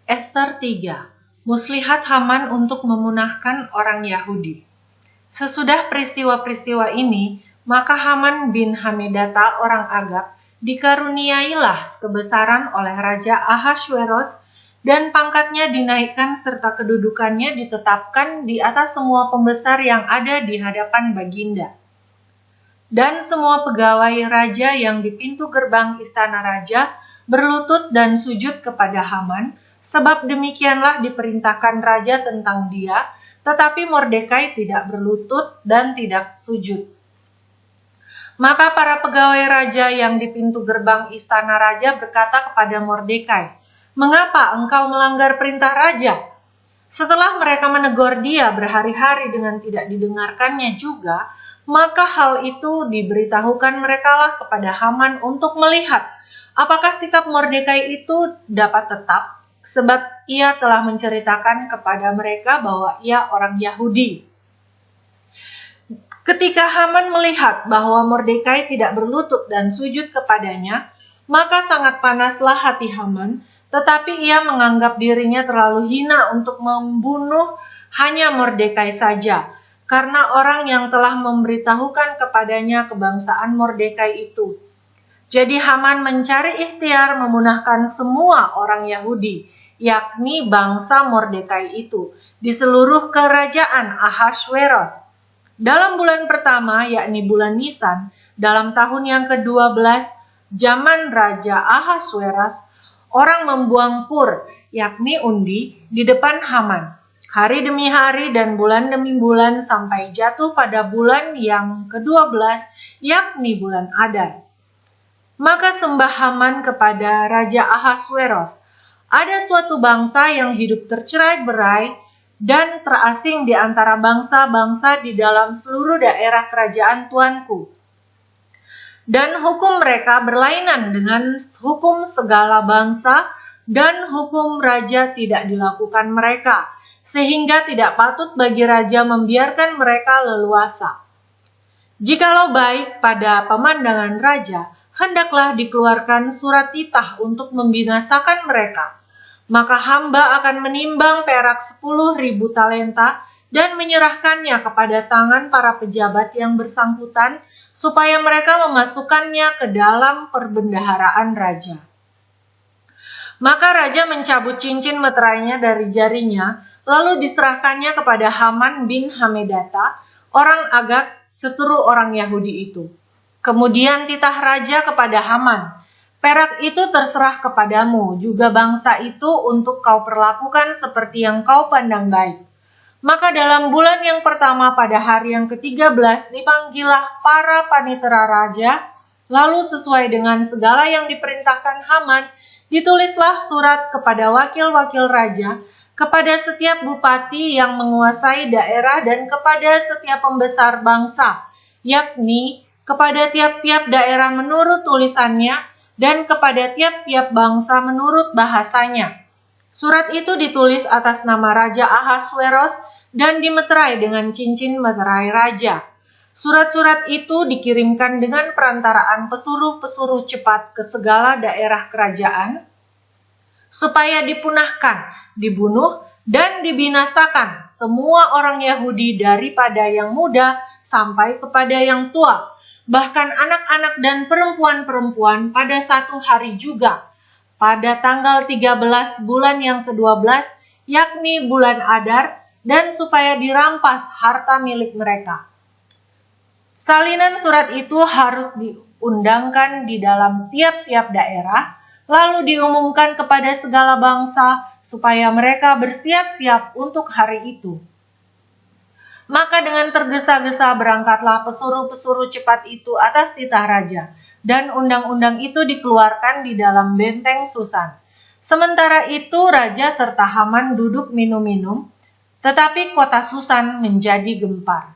Ester 3. Muslihat Haman untuk memunahkan orang Yahudi. Sesudah peristiwa-peristiwa ini, maka Haman bin Hamedata orang Agag dikaruniailah kebesaran oleh Raja Ahasweros, dan pangkatnya dinaikkan serta kedudukannya ditetapkan di atas semua pembesar yang ada di hadapan Baginda. Dan semua pegawai raja yang di pintu gerbang istana raja berlutut dan sujud kepada Haman, sebab demikianlah diperintahkan raja tentang dia, tetapi Mordekai tidak berlutut dan tidak sujud. Maka para pegawai raja yang di pintu gerbang istana raja berkata kepada Mordekai, "Mengapa engkau melanggar perintah raja?" Setelah mereka menegur dia berhari-hari dengan tidak didengarkannya juga, maka hal itu diberitahukan merekalah kepada Haman untuk melihat apakah sikap Mordekai itu dapat tetap, sebab ia telah menceritakan kepada mereka bahwa ia orang Yahudi. Ketika Haman melihat bahwa Mordekai tidak berlutut dan sujud kepadanya, maka sangat panaslah hati Haman, tetapi ia menganggap dirinya terlalu hina untuk membunuh hanya Mordekai saja, karena orang yang telah memberitahukan kepadanya kebangsaan Mordekai itu. Jadi Haman mencari ikhtiar memunahkan semua orang Yahudi, yakni bangsa Mordekai itu, di seluruh kerajaan Ahasweros. Dalam bulan pertama, yakni bulan Nisan, dalam tahun yang ke-12, zaman Raja Ahasweros, orang membuang pur, yakni undi, di depan Haman, hari demi hari dan bulan demi bulan sampai jatuh pada bulan yang ke-12, yakni bulan Adar. Maka sembah Haman kepada Raja Ahasweros, "Ada suatu bangsa yang hidup tercerai-berai dan terasing di antara bangsa-bangsa di dalam seluruh daerah kerajaan tuanku. Dan hukum mereka berlainan dengan hukum segala bangsa, dan hukum raja tidak dilakukan mereka, sehingga tidak patut bagi raja membiarkan mereka leluasa. Jikalau baik pada pemandangan raja, hendaklah dikeluarkan surat titah untuk membinasakan mereka. Maka hamba akan menimbang perak 10.000 talenta dan menyerahkannya kepada tangan para pejabat yang bersangkutan, supaya mereka memasukkannya ke dalam perbendaharaan raja." Maka raja mencabut cincin meterainya dari jarinya, lalu diserahkannya kepada Haman bin Hamedata, orang Agag, seteru orang Yahudi itu. Kemudian titah raja kepada Haman, "Perak itu terserah kepadamu, juga bangsa itu untuk kau perlakukan seperti yang kau pandang baik." Maka dalam bulan yang pertama pada hari yang ke-13 dipanggillah para panitera raja, lalu sesuai dengan segala yang diperintahkan Haman, ditulislah surat kepada wakil-wakil raja, kepada setiap bupati yang menguasai daerah dan kepada setiap pembesar bangsa, yakni kepada tiap-tiap daerah menurut tulisannya dan kepada tiap-tiap bangsa menurut bahasanya. Surat itu ditulis atas nama Raja Ahasweros dan dimeterai dengan cincin meterai raja. Surat-surat itu dikirimkan dengan perantaraan pesuruh-pesuruh cepat ke segala daerah kerajaan, supaya dipunahkan, dibunuh, dan dibinasakan semua orang Yahudi daripada yang muda sampai kepada yang tua, bahkan anak-anak dan perempuan-perempuan pada satu hari juga, pada tanggal 13 bulan yang ke-12, yakni bulan Adar, dan supaya dirampas harta milik mereka. Salinan surat itu harus diundangkan di dalam tiap-tiap daerah, lalu diumumkan kepada segala bangsa, supaya mereka bersiap-siap untuk hari itu. Maka dengan tergesa-gesa berangkatlah pesuruh-pesuruh cepat itu atas titah raja, dan undang-undang itu dikeluarkan di dalam benteng Susan. Sementara itu raja serta Haman duduk minum-minum, tetapi kota Susan menjadi gempar.